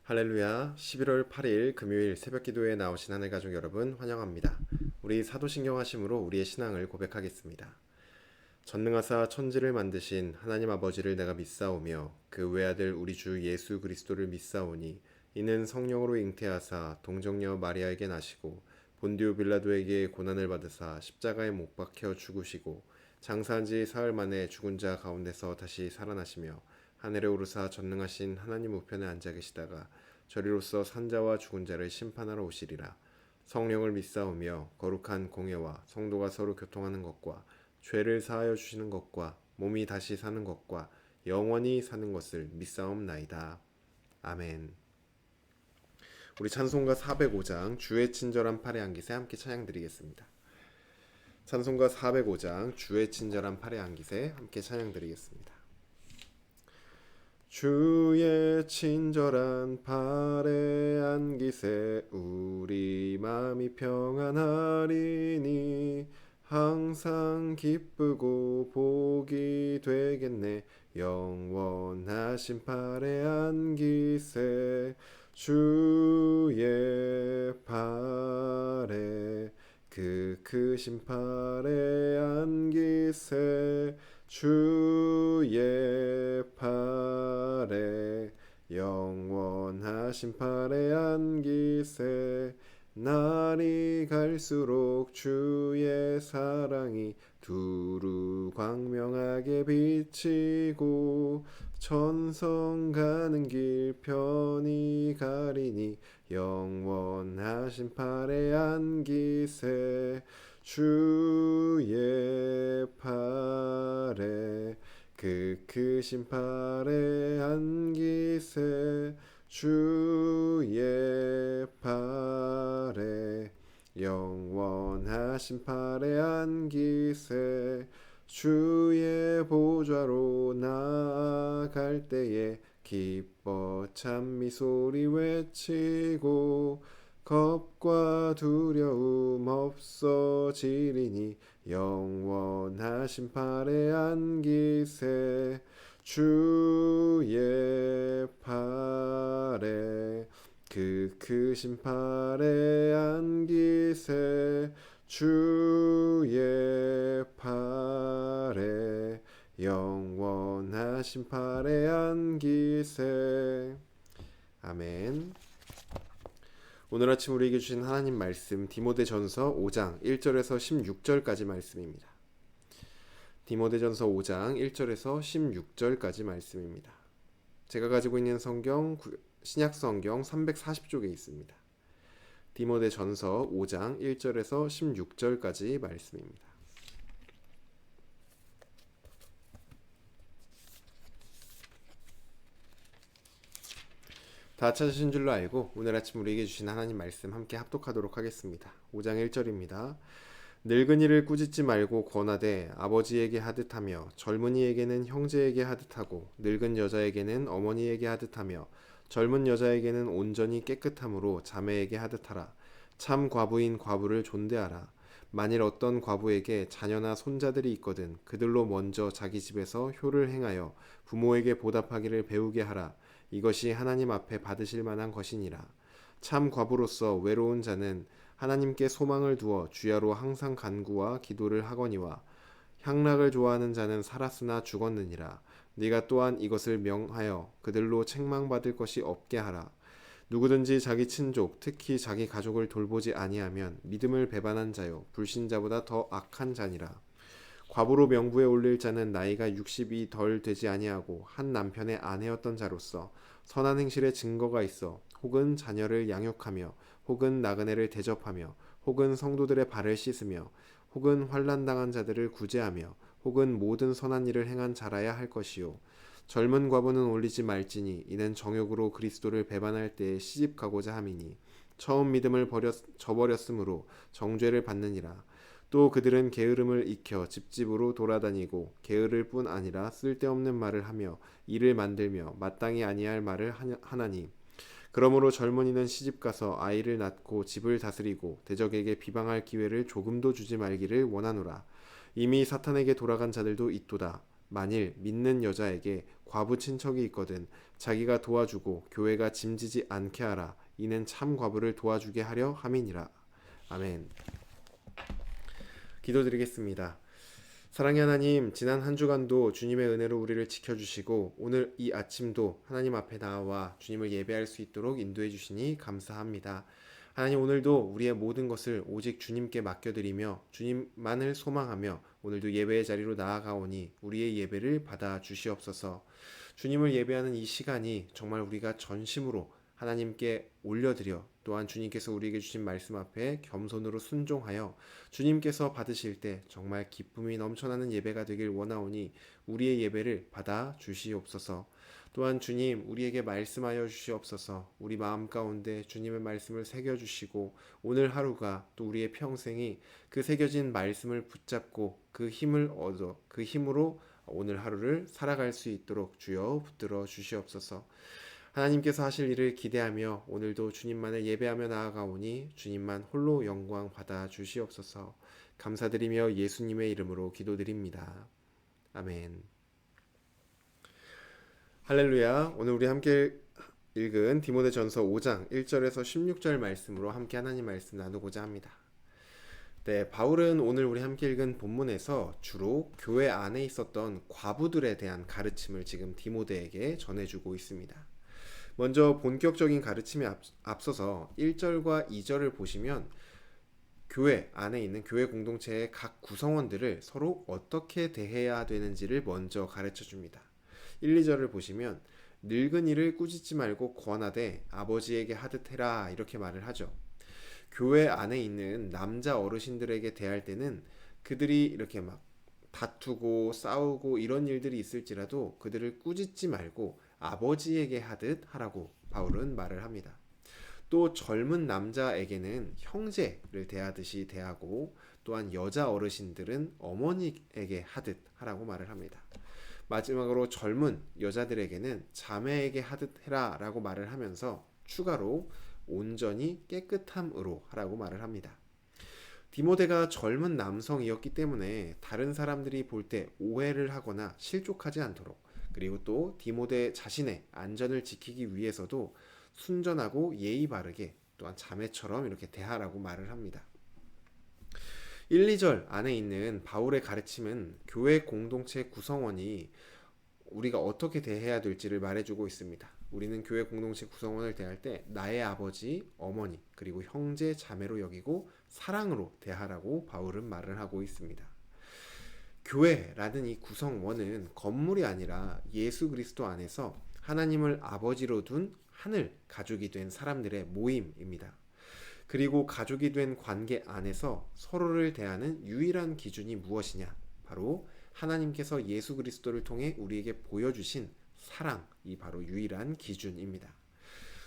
할렐루야. 11월 8일 금요일 새벽 기도에 나오신 하늘 가족 여러분 환영합니다. 우리 사도신경 하심으로 우리의 신앙을 고백하겠습니다. 전능하사 천지를 만드신 하나님 아버지를 내가 믿사오며 그 외아들 우리 주 예수 그리스도를 믿사오니 이는 성령으로 잉태하사 동정녀 마리아에게 나시고 본디오 빌라도에게 고난을 받으사 십자가에 못 박혀 죽으시고 장사한 지 사흘 만에 죽은 자 가운데서 다시 살아나시며 하늘에 오르사 전능하신 하나님 우편에 앉아 계시다가 저리로서 산자와 죽은 자를 심판하러 오시리라. 성령을 믿사오며 거룩한 공예와 성도가 서로 교통하는 것과 죄를 사하여 주시는 것과 몸이 다시 사는 것과 영원히 사는 것을 믿사옵나이다. 아멘. 우리 찬송가 405장 주의 친절한 팔의 안깃에 함께 찬양드리겠습니다. 찬송가 405장 주의 친절한 팔의 안깃에 함께 찬양드리겠습니다. 주의 친절한 팔의 안깃에 우리 마음이 평안하리니 항상 기쁘고 복이 되겠네. 영원하신 팔의 안깃에 주의 팔에 그 크신 팔의 안깃에 주의 팔에 영원하신 팔의 안깃에 날이 갈수록 주의 사랑이 두루 광명하게 비치고 천성 가는 길 편히 가리니 영원하신 팔의 안깃에 주의 팔에 그 크신 팔의 안깃에 주의 팔에 영원하신 팔의 안깃에 주의 보좌로 나아갈 때에 기뻐 찬미 소리 외치고 겁과 두려움 없어지리니 영원하신 팔의 안깃에 주의 팔에 그 크신 팔의 안깃에 주의 팔에 영원하신 팔의 안깃에 아멘. 오늘 아침 우리에게 주신 하나님 말씀 디모데전서 5장 1절에서 16절까지 말씀입니다. 디모데전서 5장 1절에서 16절까지 말씀입니다. 제가 가지고 있는 성경 신약 성경 340쪽에 있습니다. 디모데전서 5장 1절에서 16절까지 말씀입니다. 다 찾으신 줄로 알고 오늘 아침 우리에게 주신 하나님 말씀 함께 합독하도록 하겠습니다. 5장 1절입니다. 늙은이를 꾸짖지 말고 권하되 아버지에게 하듯하며 젊은이에게는 형제에게 하듯하고 늙은 여자에게는 어머니에게 하듯하며 젊은 여자에게는 온전히 깨끗함으로 자매에게 하듯하라. 참 과부인 과부를 존대하라. 만일 어떤 과부에게 자녀나 손자들이 있거든 그들로 먼저 자기 집에서 효를 행하여 부모에게 보답하기를 배우게 하라. 이것이 하나님 앞에 받으실 만한 것이니라. 참 과부로서 외로운 자는 하나님께 소망을 두어 주야로 항상 간구와 기도를 하거니와 향락을 좋아하는 자는 살았으나 죽었느니라. 네가 또한 이것을 명하여 그들로 책망받을 것이 없게 하라. 누구든지 자기 친족 특히 자기 가족을 돌보지 아니하면 믿음을 배반한 자요 불신자보다 더 악한 자니라. 과부로 명부에 올릴 자는 나이가 60이 덜 되지 아니하고 한 남편의 아내였던 자로서 선한 행실의 증거가 있어 혹은 자녀를 양육하며 혹은 나그네를 대접하며 혹은 성도들의 발을 씻으며 혹은 환난 당한 자들을 구제하며 혹은 모든 선한 일을 행한 자라야 할 것이요 젊은 과부는 올리지 말지니 이는 정욕으로 그리스도를 배반할 때에 시집가고자 함이니 처음 믿음을 저버렸으므로 정죄를 받느니라. 또 그들은 게으름을 익혀 집집으로 돌아다니고 게으를 뿐 아니라 쓸데없는 말을 하며 일을 만들며 마땅히 아니할 말을 하나니 그러므로 젊은이는 시집가서 아이를 낳고 집을 다스리고 대적에게 비방할 기회를 조금도 주지 말기를 원하노라. 이미 사탄에게 돌아간 자들도 있도다. 만일 믿는 여자에게 과부 친척이 있거든 자기가 도와주고 교회가 짐지지 않게 하라. 이는 참 과부를 도와주게 하려 함이니라. 아멘. 기도드리겠습니다. 사랑의 하나님, 지난 한 주간도 주님의 은혜로 우리를 지켜주시고 오늘 이 아침도 하나님 앞에 나와 주님을 예배할 수 있도록 인도해 주시니 감사합니다. 하나님, 오늘도 우리의 모든 것을 오직 주님께 맡겨드리며 주님만을 소망하며 오늘도 예배의 자리로 나아가오니 우리의 예배를 받아 주시옵소서. 주님을 예배하는 이 시간이 정말 우리가 전심으로 하나님께 올려드려 또한 주님께서 우리에게 주신 말씀 앞에 겸손으로 순종하여 주님께서 받으실 때 정말 기쁨이 넘쳐나는 예배가 되길 원하오니 우리의 예배를 받아 주시옵소서. 또한 주님, 우리에게 말씀하여 주시옵소서. 우리 마음 가운데 주님의 말씀을 새겨주시고 오늘 하루가 또 우리의 평생이 그 새겨진 말씀을 붙잡고 그 힘을 얻어 그 힘으로 오늘 하루를 살아갈 수 있도록 주여 붙들어 주시옵소서. 하나님께서 하실 일을 기대하며 오늘도 주님만을 예배하며 나아가오니 주님만 홀로 영광 받아 주시옵소서. 감사드리며 예수님의 이름으로 기도드립니다. 아멘. 할렐루야. 오늘 우리 함께 읽은 디모데전서 5장 1절에서 16절 말씀으로 함께 하나님 말씀 나누고자 합니다. 네, 바울은 오늘 우리 함께 읽은 본문에서 주로 교회 안에 있었던 과부들에 대한 가르침을 지금 디모데에게 전해주고 있습니다. 먼저 본격적인 가르침에 앞서서 1절과 2절을 보시면 교회 안에 있는 교회 공동체의 각 구성원들을 서로 어떻게 대해야 되는지를 먼저 가르쳐 줍니다. 1, 2절을 보시면 늙은이를 꾸짖지 말고 권하되 아버지에게 하듯 해라 이렇게 말을 하죠. 교회 안에 있는 남자 어르신들에게 대할 때는 그들이 이렇게 막 다투고 싸우고 이런 일들이 있을지라도 그들을 꾸짖지 말고 아버지에게 하듯 하라고 바울은 말을 합니다. 또 젊은 남자에게는 형제를 대하듯이 대하고 또한 여자 어르신들은 어머니에게 하듯 하라고 말을 합니다. 마지막으로 젊은 여자들에게는 자매에게 하듯 해라 라고 말을 하면서 추가로 온전히 깨끗함으로 하라고 말을 합니다. 디모데가 젊은 남성이었기 때문에 다른 사람들이 볼 때 오해를 하거나 실족하지 않도록, 그리고 또 디모데 자신의 안전을 지키기 위해서도 순전하고 예의 바르게 또한 자매처럼 이렇게 대하라고 말을 합니다. 1, 2절 안에 있는 바울의 가르침은 교회 공동체 구성원이 우리가 어떻게 대해야 될지를 말해주고 있습니다. 우리는 교회 공동체 구성원을 대할 때 나의 아버지, 어머니, 그리고 형제, 자매로 여기고 사랑으로 대하라고 바울은 말을 하고 있습니다. 교회라는 이 구성원은 건물이 아니라 예수 그리스도 안에서 하나님을 아버지로 둔 하늘 가족이 된 사람들의 모임입니다. 그리고 가족이 된 관계 안에서 서로를 대하는 유일한 기준이 무엇이냐? 바로 하나님께서 예수 그리스도를 통해 우리에게 보여주신 사랑이 바로 유일한 기준입니다.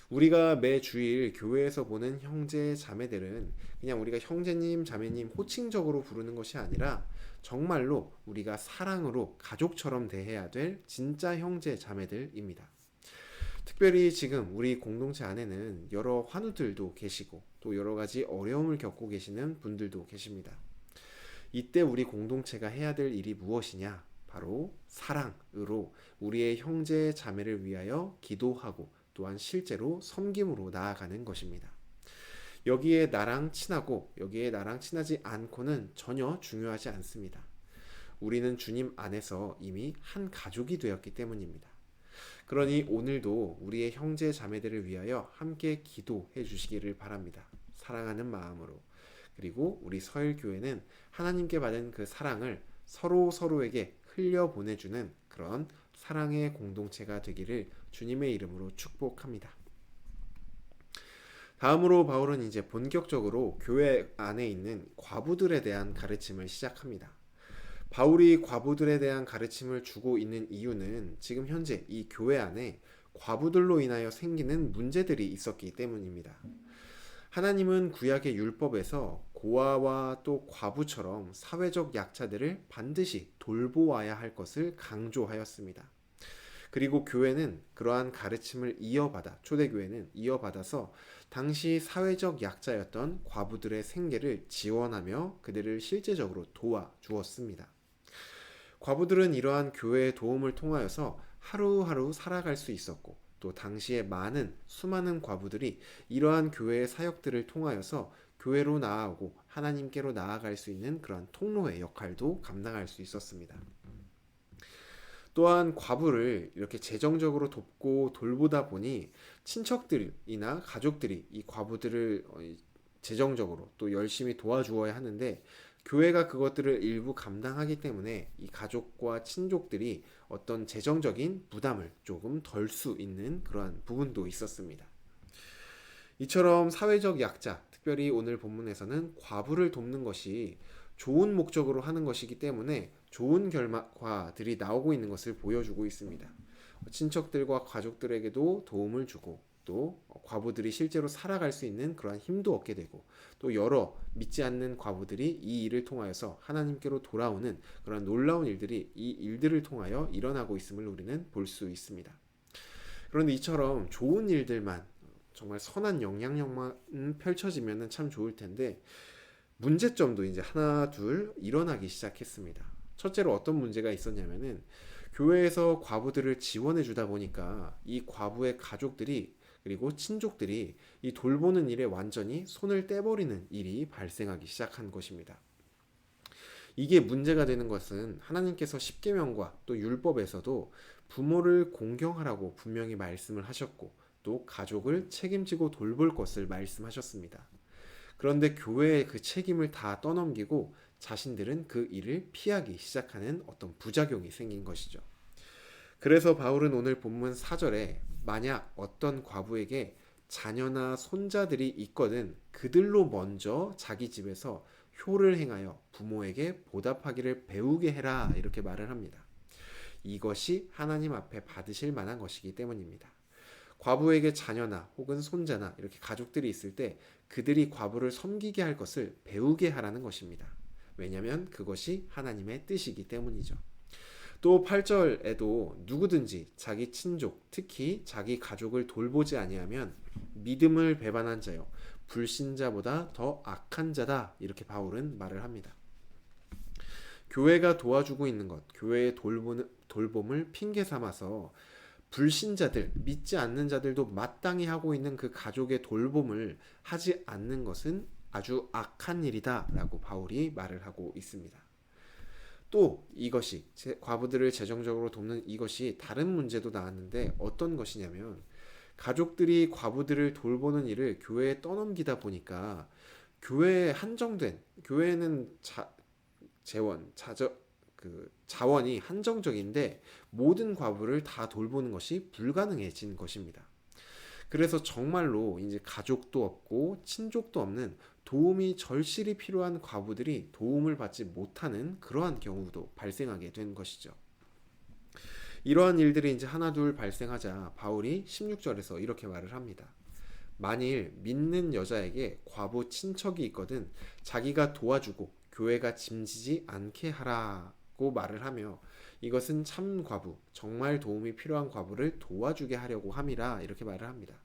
우리가 매 주일 교회에서 보는 형제 자매들은 그냥 우리가 형제님 자매님 호칭적으로 부르는 것이 아니라 정말로 우리가 사랑으로 가족처럼 대해야 될 진짜 형제 자매들입니다. 특별히 지금 우리 공동체 안에는 여러 환우들도 계시고 또 여러 가지 어려움을 겪고 계시는 분들도 계십니다. 이때 우리 공동체가 해야 될 일이 무엇이냐? 바로 사랑으로 우리의 형제 자매를 위하여 기도하고 또한 실제로 섬김으로 나아가는 것입니다. 여기에 나랑 친하고 여기에 나랑 친하지 않고는 전혀 중요하지 않습니다. 우리는 주님 안에서 이미 한 가족이 되었기 때문입니다. 그러니 오늘도 우리의 형제 자매들을 위하여 함께 기도해 주시기를 바랍니다. 사랑하는 마음으로. 그리고 우리 서일교회는 하나님께 받은 그 사랑을 서로에게 흘려보내주는 그런 사랑의 공동체가 되기를 주님의 이름으로 축복합니다. 다음으로 바울은 이제 본격적으로 교회 안에 있는 과부들에 대한 가르침을 시작합니다. 바울이 과부들에 대한 가르침을 주고 있는 이유는 지금 현재 이 교회 안에 과부들로 인하여 생기는 문제들이 있었기 때문입니다. 하나님은 구약의 율법에서 고아와 또 과부처럼 사회적 약자들을 반드시 돌보아야 할 것을 강조하였습니다. 그리고 교회는 그러한 가르침을 초대교회는 이어받아서 당시 사회적 약자였던 과부들의 생계를 지원하며 그들을 실제적으로 도와주었습니다. 과부들은 이러한 교회의 도움을 통하여서 하루하루 살아갈 수 있었고, 또 당시에 수많은 과부들이 이러한 교회의 사역들을 통하여서 교회로 나아오고 하나님께로 나아갈 수 있는 그런 통로의 역할도 감당할 수 있었습니다. 또한 과부를 이렇게 재정적으로 돕고 돌보다 보니 친척들이나 가족들이 이 과부들을 재정적으로 또 열심히 도와주어야 하는데, 교회가 그것들을 일부 감당하기 때문에 이 가족과 친족들이 어떤 재정적인 부담을 조금 덜 수 있는 그러한 부분도 있었습니다. 이처럼 사회적 약자, 특별히 오늘 본문에서는 과부를 돕는 것이 좋은 목적으로 하는 것이기 때문에 좋은 결과들이 나오고 있는 것을 보여주고 있습니다. 친척들과 가족들에게도 도움을 주고, 또 과부들이 실제로 살아갈 수 있는 그러한 힘도 얻게 되고, 또 여러 믿지 않는 과부들이 이 일을 통하여서 하나님께로 돌아오는 그런 놀라운 일들이 이 일들을 통하여 일어나고 있음을 우리는 볼 수 있습니다. 그런데 이처럼 좋은 일들만, 정말 선한 영향력만 펼쳐지면 참 좋을 텐데, 문제점도 이제 하나 둘 일어나기 시작했습니다. 첫째로 어떤 문제가 있었냐면은, 교회에서 과부들을 지원해 주다 보니까 이 과부의 가족들이, 그리고 친족들이 이 돌보는 일에 완전히 손을 떼버리는 일이 발생하기 시작한 것입니다. 이게 문제가 되는 것은 하나님께서 십계명과 또 율법에서도 부모를 공경하라고 분명히 말씀을 하셨고, 또 가족을 책임지고 돌볼 것을 말씀하셨습니다. 그런데 교회의 그 책임을 다 떠넘기고 자신들은 그 일을 피하기 시작하는 어떤 부작용이 생긴 것이죠. 그래서 바울은 오늘 본문 4절에 만약 어떤 과부에게 자녀나 손자들이 있거든 그들로 먼저 자기 집에서 효를 행하여 부모에게 보답하기를 배우게 해라, 이렇게 말을 합니다. 이것이 하나님 앞에 받으실 만한 것이기 때문입니다. 과부에게 자녀나 혹은 손자나 이렇게 가족들이 있을 때 그들이 과부를 섬기게 할 것을 배우게 하라는 것입니다. 왜냐하면 그것이 하나님의 뜻이기 때문이죠. 또 8절에도 누구든지 자기 친족, 특히 자기 가족을 돌보지 아니하면 믿음을 배반한 자요 불신자보다 더 악한 자다, 이렇게 바울은 말을 합니다. 교회가 도와주고 있는 것, 교회의 돌봄을 핑계 삼아서 불신자들, 믿지 않는 자들도 마땅히 하고 있는 그 가족의 돌봄을 하지 않는 것은 아주 악한 일이다 라고 바울이 말을 하고 있습니다. 또 이것이 과부들을 재정적으로 돕는 이것이 다른 문제도 나왔는데, 어떤 것이냐면 가족들이 과부들을 돌보는 일을 교회에 떠넘기다 보니까 교회에 한정된, 교회는 자원이 한정적인데 모든 과부를 다 돌보는 것이 불가능해진 것입니다. 그래서 정말로 이제 가족도 없고 친족도 없는 도움이 절실히 필요한 과부들이 도움을 받지 못하는 그러한 경우도 발생하게 된 것이죠. 이러한 일들이 이제 하나둘 발생하자 바울이 16절에서 이렇게 말을 합니다. 만일 믿는 여자에게 과부 친척이 있거든 자기가 도와주고 교회가 짐지지 않게 하라고 말을 하며, 이것은 참 과부, 정말 도움이 필요한 과부를 도와주게 하려고 함이라, 이렇게 말을 합니다.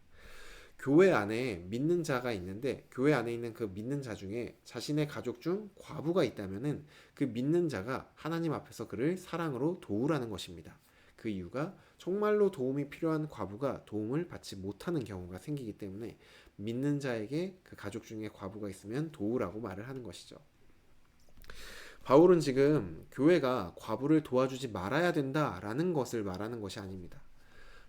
교회 안에 믿는 자가 있는데 교회 안에 있는 그 믿는 자 중에 자신의 가족 중 과부가 있다면은 그 믿는 자가 하나님 앞에서 그를 사랑으로 도우라는 것입니다. 그 이유가 정말로 도움이 필요한 과부가 도움을 받지 못하는 경우가 생기기 때문에 믿는 자에게 그 가족 중에 과부가 있으면 도우라고 말을 하는 것이죠. 바울은 지금 교회가 과부를 도와주지 말아야 된다라는 것을 말하는 것이 아닙니다.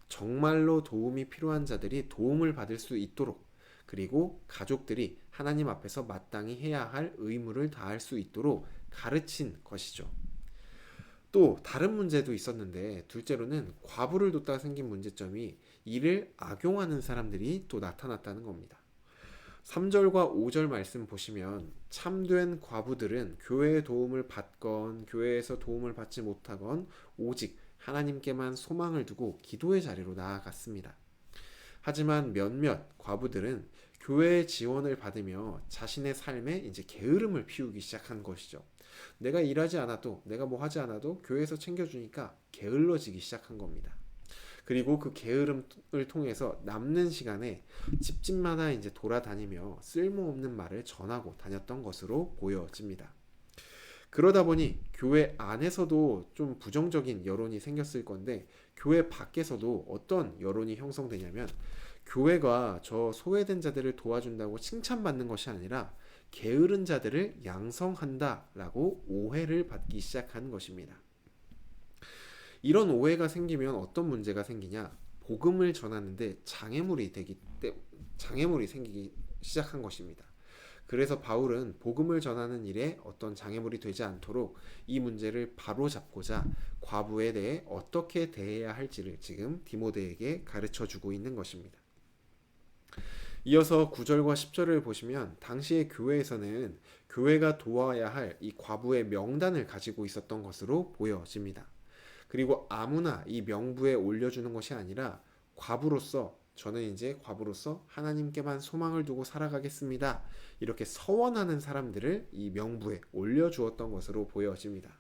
정말로 도움이 필요한 자들이 도움을 받을 수 있도록, 그리고 가족들이 하나님 앞에서 마땅히 해야 할 의무를 다할 수 있도록 가르친 것이죠. 또 다른 문제도 있었는데, 둘째로는 과부를 돕다가 생긴 문제점이 이를 악용하는 사람들이 또 나타났다는 겁니다. 3절과 5절 말씀 보시면 참된 과부들은 교회의 도움을 받건 교회에서 도움을 받지 못하건 오직 하나님께만 소망을 두고 기도의 자리로 나아갔습니다. 하지만 몇몇 과부들은 교회의 지원을 받으며 자신의 삶에 이제 게으름을 피우기 시작한 것이죠. 내가 일하지 않아도, 내가 뭐 하지 않아도 교회에서 챙겨주니까 게을러지기 시작한 겁니다. 그리고 그 게으름을 통해서 남는 시간에 집집마다 이제 돌아다니며 쓸모없는 말을 전하고 다녔던 것으로 보여집니다. 그러다 보니 교회 안에서도 좀 부정적인 여론이 생겼을 건데, 교회 밖에서도 어떤 여론이 형성되냐면, 교회가 저 소외된 자들을 도와준다고 칭찬받는 것이 아니라 게으른 자들을 양성한다라고 오해를 받기 시작하는 것입니다. 이런 오해가 생기면 어떤 문제가 생기냐? 복음을 전하는데 장애물이 생기기 시작한 것입니다. 그래서 바울은 복음을 전하는 일에 어떤 장애물이 되지 않도록 이 문제를 바로잡고자 과부에 대해 어떻게 대해야 할지를 지금 디모데에게 가르쳐 주고 있는 것입니다. 이어서 9절과 10절을 보시면 당시의 교회에서는 교회가 도와야 할 이 과부의 명단을 가지고 있었던 것으로 보여집니다. 그리고 아무나 이 명부에 올려주는 것이 아니라 저는 이제 과부로서 하나님께만 소망을 두고 살아가겠습니다, 이렇게 서원하는 사람들을 이 명부에 올려주었던 것으로 보여집니다.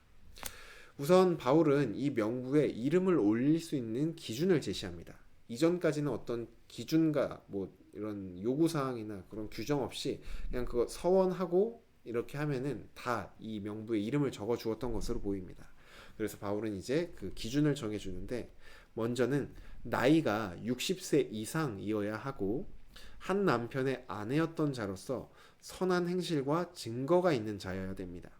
우선 바울은 이 명부에 이름을 올릴 수 있는 기준을 제시합니다. 이전까지는 어떤 기준과 이런 요구사항이나 그런 규정 없이 그냥 그거 서원하고 이렇게 하면은 다 이 명부에 이름을 적어 주었던 것으로 보입니다. 그래서 바울은 이제 그 기준을 정해 주는데, 먼저는 나이가 60세 이상이어야 하고 한 남편의 아내였던 자로서 선한 행실과 증거가 있는 자여야 됩니다.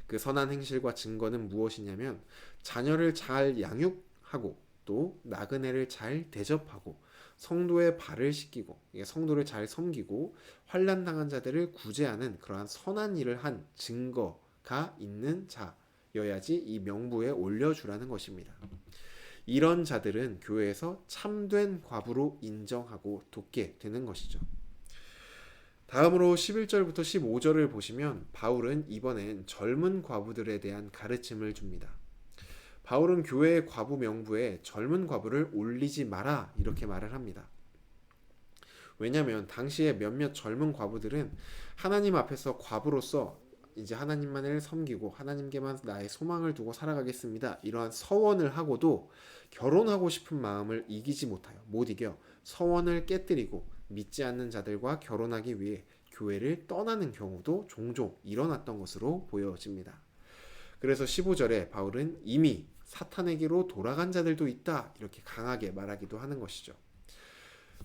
그 선한 행실과 증거는 무엇이냐면, 자녀를 잘 양육하고 또 나그네를 잘 대접하고 성도의 발을 씻기고 성도를 잘 섬기고 환난 당한 자들을 구제하는 그러한 선한 일을 한 증거가 있는 자여야지 이 명부에 올려주라는 것입니다. 이런 자들은 교회에서 참된 과부로 인정하고 돕게 되는 것이죠. 다음으로 11절부터 15절을 보시면 바울은 이번엔 젊은 과부들에 대한 가르침을 줍니다. 바울은 교회의 과부 명부에 젊은 과부를 올리지 마라 이렇게 말을 합니다. 왜냐하면 당시에 몇몇 젊은 과부들은 하나님 앞에서 과부로서 이제 하나님만을 섬기고 하나님께만 나의 소망을 두고 살아가겠습니다, 이러한 서원을 하고도 결혼하고 싶은 마음을 못 이겨 서원을 깨뜨리고 믿지 않는 자들과 결혼하기 위해 교회를 떠나는 경우도 종종 일어났던 것으로 보여집니다. 그래서 15절에 바울은 이미 사탄에게로 돌아간 자들도 있다, 이렇게 강하게 말하기도 하는 것이죠.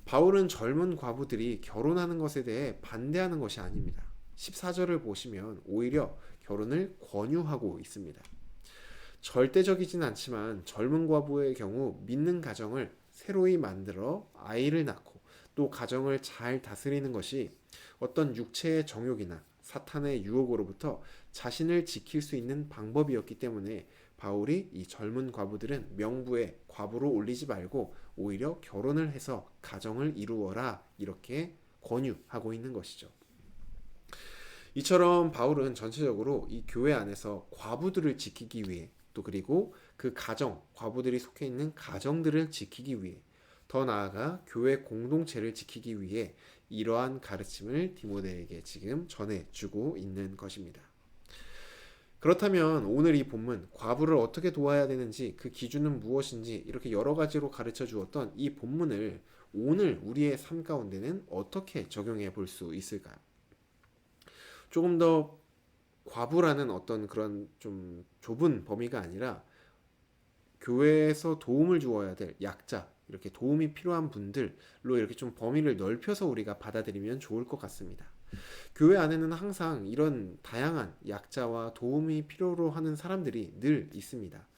바울은 젊은 과부들이 결혼하는 것에 대해 반대하는 것이 아닙니다. 14절을 보시면 오히려 결혼을 권유하고 있습니다. 절대적이진 않지만 젊은 과부의 경우 믿는 가정을 새로이 만들어 아이를 낳고 또 가정을 잘 다스리는 것이 어떤 육체의 정욕이나 사탄의 유혹으로부터 자신을 지킬 수 있는 방법이었기 때문에 바울이 이 젊은 과부들은 명부에 과부로 올리지 말고 오히려 결혼을 해서 가정을 이루어라, 이렇게 권유하고 있는 것이죠. 이처럼 바울은 전체적으로 이 교회 안에서 과부들을 지키기 위해 또 그리고 그 가정, 과부들이 속해 있는 가정들을 지키기 위해 더 나아가 교회 공동체를 지키기 위해 이러한 가르침을 디모데에게 지금 전해주고 있는 것입니다. 그렇다면 오늘 이 본문, 과부를 어떻게 도와야 되는지 그 기준은 무엇인지 이렇게 여러 가지로 가르쳐 주었던 이 본문을 오늘 우리의 삶 가운데는 어떻게 적용해 볼 수 있을까요? 조금 더 과부라는 어떤 그런 좀 좁은 범위가 아니라 교회에서 도움을 주어야 될 약자, 이렇게 도움이 필요한 분들로 이렇게 좀 범위를 넓혀서 우리가 받아들이면 좋을 것 같습니다. 교회 안에는 항상 이런 다양한 약자와 도움이 필요로 하는 사람들이 늘 있습니다.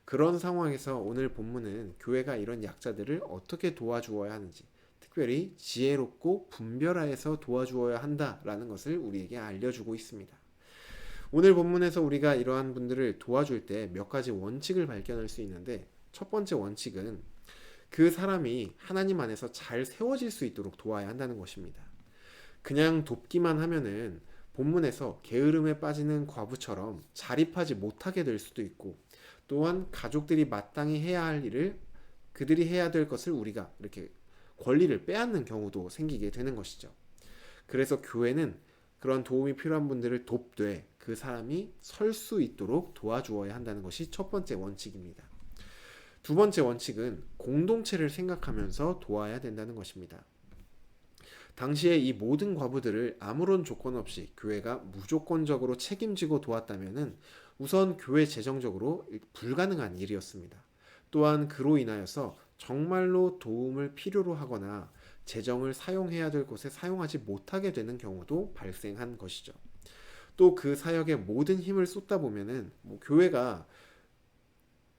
그런 상황에서 오늘 본문은 교회가 이런 약자들을 어떻게 도와주어야 하는지, 특별히 지혜롭고 분별하여서 도와주어야 한다라는 것을 우리에게 알려주고 있습니다. 오늘 본문에서 우리가 이러한 분들을 도와줄 때 몇 가지 원칙을 발견할 수 있는데, 첫 번째 원칙은 그 사람이 하나님 안에서 잘 세워질 수 있도록 도와야 한다는 것입니다. 그냥 돕기만 하면은 본문에서 게으름에 빠지는 과부처럼 자립하지 못하게 될 수도 있고, 또한 가족들이 마땅히 해야 할 일을 그들이 해야 될 것을 우리가 이렇게 권리를 빼앗는 경우도 생기게 되는 것이죠. 그래서 교회는 그런 도움이 필요한 분들을 돕되 그 사람이 설 수 있도록 도와주어야 한다는 것이 첫 번째 원칙입니다. 두 번째 원칙은 공동체를 생각하면서 도와야 된다는 것입니다. 당시에 이 모든 과부들을 아무런 조건 없이 교회가 무조건적으로 책임지고 도왔다면은 우선 교회 재정적으로 불가능한 일이었습니다. 또한 그로 인하여서 정말로 도움을 필요로 하거나 재정을 사용해야 될 곳에 사용하지 못하게 되는 경우도 발생한 것이죠. 또 그 사역에 모든 힘을 쏟다 보면은 교회가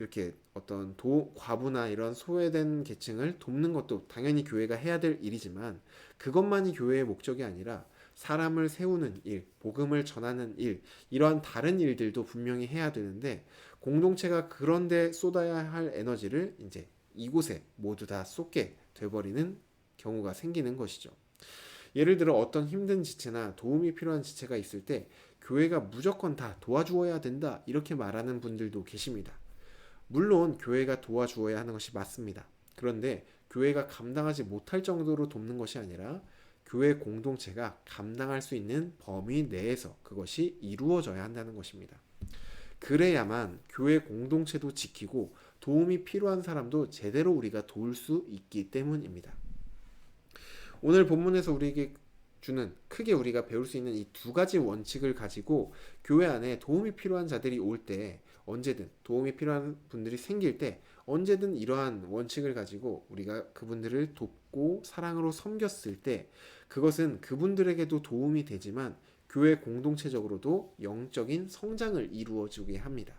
이렇게 어떤 과부나 이런 소외된 계층을 돕는 것도 당연히 교회가 해야 될 일이지만 그것만이 교회의 목적이 아니라 사람을 세우는 일, 복음을 전하는 일, 이러한 다른 일들도 분명히 해야 되는데 공동체가 그런데 쏟아야 할 에너지를 이제 이곳에 모두 다 쏟게 돼버리는 경우가 생기는 것이죠. 예를 들어 어떤 힘든 지체나 도움이 필요한 지체가 있을 때 교회가 무조건 다 도와주어야 된다 이렇게 말하는 분들도 계십니다. 물론 교회가 도와주어야 하는 것이 맞습니다. 그런데 교회가 감당하지 못할 정도로 돕는 것이 아니라 교회 공동체가 감당할 수 있는 범위 내에서 그것이 이루어져야 한다는 것입니다. 그래야만 교회 공동체도 지키고 도움이 필요한 사람도 제대로 우리가 도울 수 있기 때문입니다. 오늘 본문에서 우리에게 주는 크게 우리가 배울 수 있는 이 두 가지 원칙을 가지고 교회 안에 도움이 필요한 자들이 올 때 언제든 도움이 필요한 분들이 생길 때 언제든 이러한 원칙을 가지고 우리가 그분들을 돕고 사랑으로 섬겼을 때 그것은 그분들에게도 도움이 되지만 교회 공동체적으로도 영적인 성장을 이루어주게 합니다.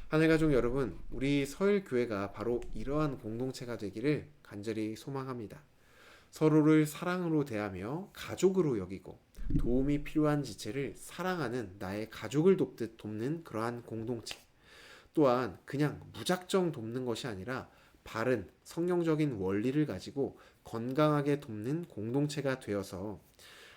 하늘가족 여러분, 우리 서일교회가 바로 이러한 공동체가 되기를 간절히 소망합니다. 서로를 사랑으로 대하며 가족으로 여기고 도움이 필요한 지체를 사랑하는 나의 가족을 돕듯 돕는 그러한 공동체. 또한 그냥 무작정 돕는 것이 아니라 바른 성경적인 원리를 가지고 건강하게 돕는 공동체가 되어서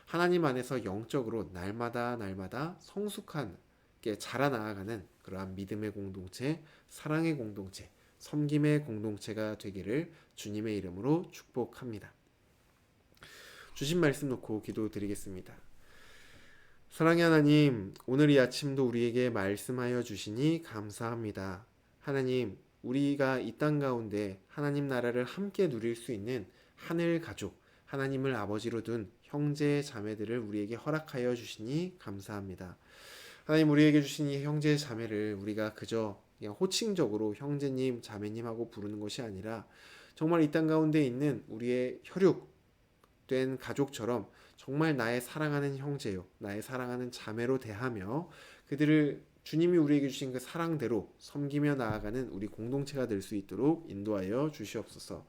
하나님 안에서 영적으로 날마다 성숙하게 자라나아가는 그러한 믿음의 공동체, 사랑의 공동체, 섬김의 공동체가 되기를 주님의 이름으로 축복합니다. 주신 말씀 놓고 기도드리겠습니다. 사랑의 하나님, 오늘 이 아침도 우리에게 말씀하여 주시니 감사합니다. 하나님, 우리가 이 땅 가운데 하나님 나라를 함께 누릴 수 있는 하늘 가족, 하나님을 아버지로 둔 형제 자매들을 우리에게 허락하여 주시니 감사합니다. 하나님, 우리에게 주신 이 형제 자매를 우리가 그저 그냥 호칭적으로 형제님, 자매님하고 부르는 것이 아니라 정말 이 땅 가운데 있는 우리의 혈육된 가족처럼 정말 나의 사랑하는 형제요, 나의 사랑하는 자매로 대하며 그들을 주님이 우리에게 주신 그 사랑대로 섬기며 나아가는 우리 공동체가 될 수 있도록 인도하여 주시옵소서.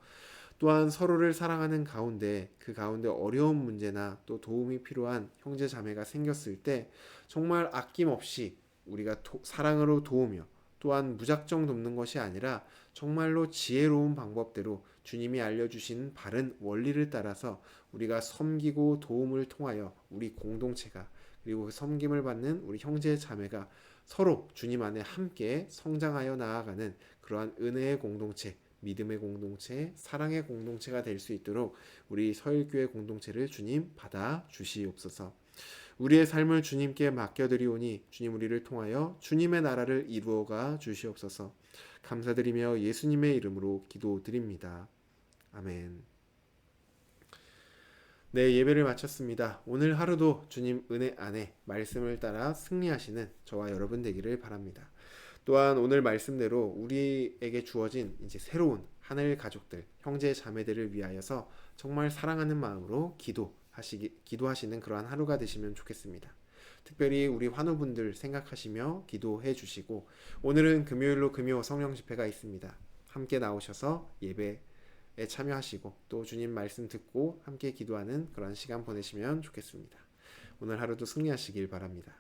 또한 서로를 사랑하는 가운데 그 가운데 어려운 문제나 또 도움이 필요한 형제 자매가 생겼을 때 정말 아낌없이 우리가 사랑으로 도우며 또한 무작정 돕는 것이 아니라 정말로 지혜로운 방법대로 주님이 알려주신 바른 원리를 따라서 우리가 섬기고 도움을 통하여 우리 공동체가 그리고 그 섬김을 받는 우리 형제 자매가 서로 주님 안에 함께 성장하여 나아가는 그러한 은혜의 공동체, 믿음의 공동체, 사랑의 공동체가 될 수 있도록 우리 서일교회 공동체를 주님 받아 주시옵소서. 우리의 삶을 주님께 맡겨드리오니 주님 우리를 통하여 주님의 나라를 이루어가 주시옵소서. 감사드리며 예수님의 이름으로 기도드립니다. 아멘. 네, 예배를 마쳤습니다. 오늘 하루도 주님 은혜 안에 말씀을 따라 승리하시는 저와 여러분 되기를 바랍니다. 또한 오늘 말씀대로 우리에게 주어진 이제 새로운 하늘 가족들, 형제 자매들을 위하여서 정말 사랑하는 마음으로 기도하시는 그러한 하루가 되시면 좋겠습니다. 특별히 우리 환우분들 생각하시며 기도해 주시고 오늘은 금요일로 금요 성령 집회가 있습니다. 함께 나오셔서 예배에 참여하시고 또 주님 말씀 듣고 함께 기도하는 그런 시간 보내시면 좋겠습니다. 오늘 하루도 승리하시길 바랍니다.